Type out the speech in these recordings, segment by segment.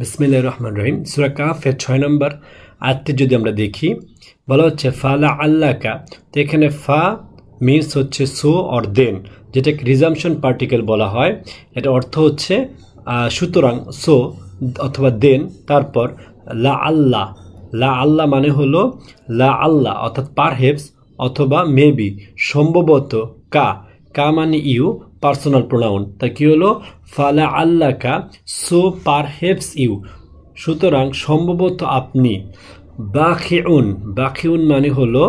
বিসমিল্লাহির রহমানির রহিম। সূরা কাফের 6 নম্বর আয়াতটি যদি আমরা দেখি, বলা হচ্ছে ফালা আল্লাকা। তো এখানে ফা মিনস হচ্ছে সো অর দেন, যেটাকে রিজাম্পশন পার্টিকেল বলা হয়। এটা অর্থ হচ্ছে সুতরাং, সো অথবা দেন, তারপর লা আল্লাহ। লা আল্লাহ মানে হলো লা আল্লাহ অর্থাৎ পারহেপস অথবা মেবি, সম্ভবত। কা কা মানে ইউ, পার্সোনাল প্রোনাউন। তা কি হলো? ফালা আল্লাকা, সো পারহেপস ইউ, সুতরাং সম্ভবত আপনি। বাখিউন, বাখিউন মানে হলো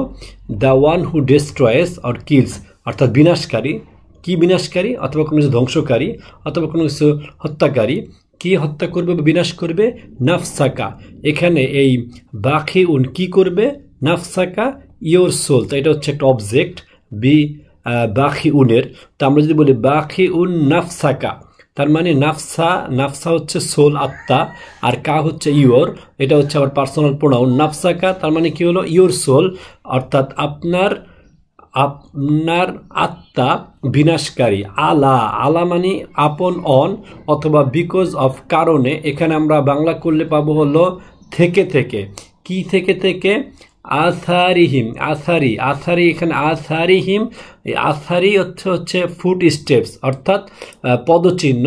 the one who destroys or kills, অর্থাৎ বিনাশকারী। কি বিনাশকারী? অথবা কোনো কিছু ধ্বংসকারী অথবা কোনো কিছু হত্যাকারী। কি হত্যা করবে বা বিনাশ করবে? নাফসাকা। এখানে এই বাখিউন কি করবে? নাফসাকা, ইয়োর সোল। তো এটা হচ্ছে একটা অবজেক্ট বাখিউনের। তো আমরা যদি বলি বাখিউন নাফসাকা, তার মানে নাফসা, নাফসা হচ্ছে সোল, আত্মা, আর কা হচ্ছে ইয়োর, এটা হচ্ছে আবার পার্সোনাল প্রোনাউন। নাফসাকা তার মানে কি হলো? ইয়োর সোল, অর্থাৎ আপনার আপনার আত্মা বিনাশকারী। আলা, আলা মানে আপন, অন, অথবা বিকজ অফ, কারণে। এখানে আমরা বাংলা করলে পাবো হলো থেকে থেকে। কি থেকে থেকে? আসারিহিম, আসারি, আসারি, এখানে আসারিহিম, আসারি হচ্ছে ফুট স্টেপস, অর্থাৎ পদচিহ্ন।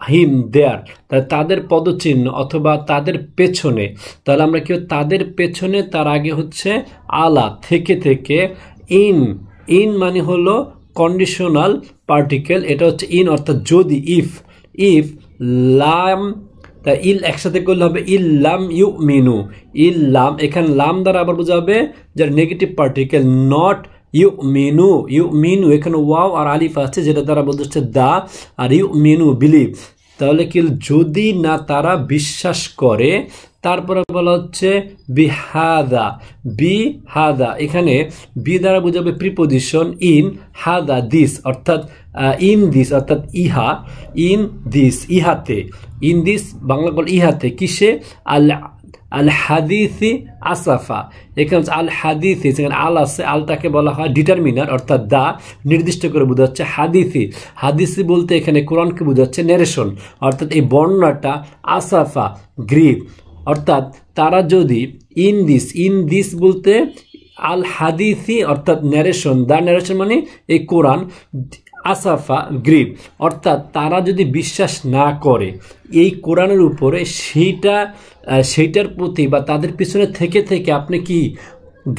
হিম দেয়ার, তাদের পদচিহ্ন অথবা তাদের পেছনে। তাহলে আমরা কি, তাদের পেছনে, তার আগে হচ্ছে আলা, থেকে থেকে। ইন, ইন মানে হলো কন্ডিশনাল পার্টিকেল, এটা হচ্ছে ইন অর্থাৎ যদি, ইফ, ইফ লাম, তা ইল একসাথে করলে হবে ইল্লাম ইউ মিনু। ইল্লাম, এখানে লাম দ্বারা আবার বোঝাবে যার নেগেটিভ পার্টিকেল, নট ইউ মিনু। ইউ মিনু, এখানে ওয়াও আর আলিফ আছে, যেটা দ্বারা বোঝাচ্ছে দা, আর ইউ মিনু বিলিভ। তাহলে কি, যদি না তারা বিশ্বাস করে। তারপরে বলা হচ্ছে বিহাদা, বিহাদা, এখানে বি দ্বারা বোঝাবে প্রিপোজিশন, ইন, হাদা দিস, অর্থাৎ ইন দিস, অর্থাৎ ইহা, ইন দিস, ইহাতে, ইন দিস বাংলা বল ইহাতে, কিসে? আল হাদিসি আসাফা। এখানে আল হাদিসি, সেখানে আল আছে, আলটাকে বলা হয় ডিটারমিনার, অর্থাৎ দা, নির্দিষ্ট করে বোঝাচ্ছে। হাদিসি, হাদিসি বলতে এখানে কোরআনকে বোঝাচ্ছে নেরেশন, অর্থাৎ এই বর্ণনাটা। আসাফা গ্রিভ, অর্থাৎ তারা যদি ইন দিস, ইন দিস বলতে আল হাদিসি অর্থাৎ ন্যারেশন, দা ন্যারেশন মানে এই কোরআন। আসাফা গ্রিভ, অর্থাৎ তারা যদি বিশ্বাস না করে এই কোরআনের উপরে, সেইটার প্রতি বা তাদের পিছনে থেকে থেকে আপনি কি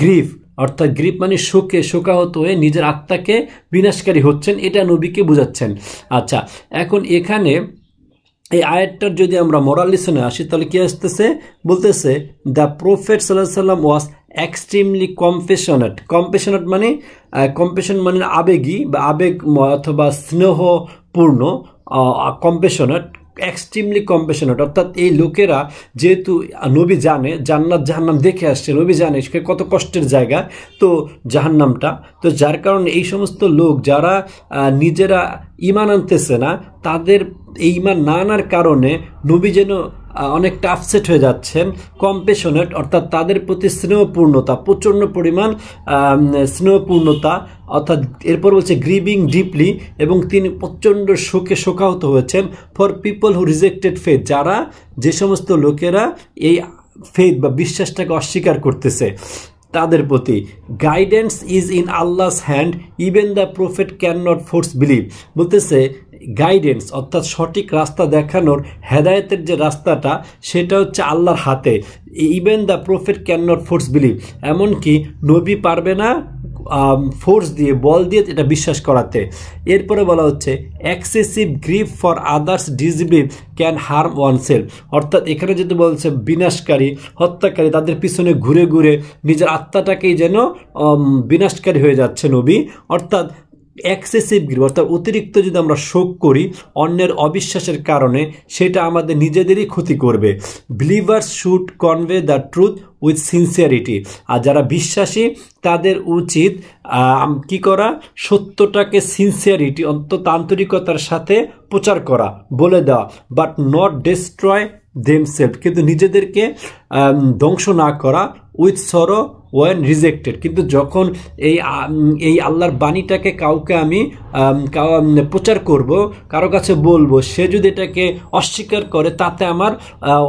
গ্রিভ, অর্থাৎ গ্রিভ মানে শোকে, শোকাহত হয়ে নিজের আত্মাকে বিনাশকারী হচ্ছেন, এটা নবীকে বোঝাচ্ছেন। আচ্ছা, এখন এখানে এই আয়াতটার যদি আমরা মোরাল লিসনে আসি, তাহলে কি আসতেছে? বলতেছে দ্য প্রফেট সাল্লাল্লাহু আলাইহি ওয়াসাল্লাম ওয়াজ এক্সট্রিমলি কম্পেশনেট। কম্পেশনেট মানে, কম্পেশন মানে আবেগী বা আবেগময় অথবা স্নেহপূর্ণ। কম্পেশনেট, এক্সট্রিমলি কম্পেশনেট, অর্থাৎ এই লোকেরা যেহেতু নবী জানে জান্নাত জাহান্নাম দেখে আসছে, নবী জানে সে কত কষ্টের জায়গা তো জাহান্নামটা, তো যার কারণে এই সমস্ত লোক যারা নিজেরা ঈমান আনতেছে না, তাদের এই ঈমান না আনার কারণে নবী যেন অনেকটা আপসেট হয়ে যাচ্ছেন। কম্পেশনেট অর্থাৎ তাদের প্রতি স্নেহপূর্ণতা, প্রচণ্ড পরিমাণ স্নেহপূর্ণতা, অর্থাৎ এরপর বলছে গ্রিভিং ডিপলি, এবং তিনি প্রচণ্ড শোকে শোকাহত হয়েছেন। For people who rejected faith, যারা, যে সমস্ত লোকেরা এই ফেথ বা বিশ্বাসটাকে অস্বীকার করতেছে, তাদের প্রতি। Guidance is in আল্লাহস hand, even the prophet can not force believe. বলতেছে গাইডেন্স অর্থাৎ সঠিক রাস্তা দেখানোর, হেদায়েতের যে রাস্তাটা, সেটা হচ্ছে আল্লাহর হাতে। Even the prophet can not force believe, এমনকি নবী পারবে না ফোর্স দিয়ে, বল দিয়ে এটা বিশ্বাস করাতে। এরপরে বলা হচ্ছে excessive grieve for others disbelieve can harm oneself, অর্থাৎ এখানে যেটা বলছে বিনাশকারী, হত্যাকারী, তাদের পিছনে ঘুরে ঘুরে নিজের আত্মাটাকেই যেন বিনাশকারী হয়ে যাচ্ছে নবী। অর্থাৎ এক্সেসিভ গ্রিভ অর্থাৎ অতিরিক্ত যদি আমরা শোক করি অন্যের অবিশ্বাসের কারণে, সেটা আমাদের নিজেদেরই ক্ষতি করবে। Believers should convey the truth with sincerity, আর যারা বিশ্বাসী তাদের উচিত কি করা? সত্যটাকে সিনসিয়ারিটি অন্তত আন্তরিকতার সাথে প্রচার করা, বলে দেওয়া। বাট নট ডেস্ট্রয় দেমসেলফ, কিন্তু নিজেদেরকে ধ্বংস না করা। With sorrow when rejected. কিন্তু যখন এই আল্লাহর বাণীটাকে কাউকে আমি প্রচার করব, কারো কাছে বলবো, সে যদি এটাকে অস্বীকার করে, তাতে আমার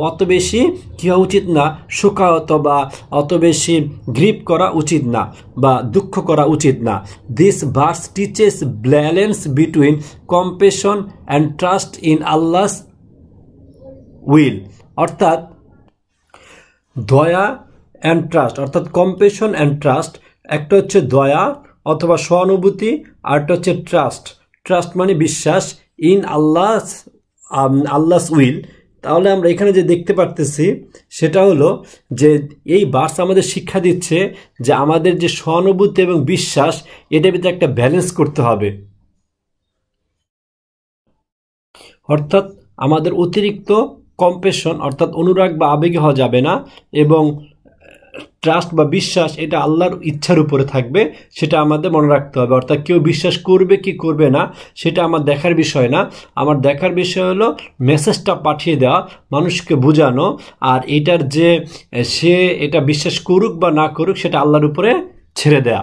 অত বেশি কী হওয়া উচিত না, শোকাহত বা অত বেশি গ্রিপ করা উচিত না বা দুঃখ করা উচিত না। This verse teaches balance between compassion and trust in আল্লাহস will, অর্থাৎ দয়া অ্যান্ড ট্রাস্ট, অর্থাৎ কম্প্যাশন অ্যান্ড ট্রাস্ট। একটা হচ্ছে দয়া অথবা সহানুভূতি, আরটা হচ্ছে ট্রাস্ট। ট্রাস্ট মানে বিশ্বাস, ইন আল্লাহস উইল। তাহলে আমরা এখানে যে দেখতে পারতেছি সেটা হলো যে এই ভার্স আমাদের শিক্ষা দিচ্ছে যে আমাদের যে সহানুভূতি এবং বিশ্বাস, এটার ভিতরে একটা ব্যালেন্স করতে হবে। অর্থাৎ আমাদের অতিরিক্ত কম্প্যাশন অর্থাৎ অনুরাগ বা আবেগে হওয়া যাবে না, এবং ট্রাস্ট বা বিশ্বাস এটা আল্লাহর ইচ্ছার উপরে থাকবে, সেটা আমাদের মনে রাখতে হবে। অর্থাৎ কেউ বিশ্বাস করবে কি করবে না সেটা আমার দেখার বিষয় না, আমার দেখার বিষয় হলো মেসেজটা পাঠিয়ে দেওয়া, মানুষকে বোঝানো, আর এটার যে সে এটা বিশ্বাস করুক বা না করুক সেটা আল্লাহর উপরে ছেড়ে দেয়া।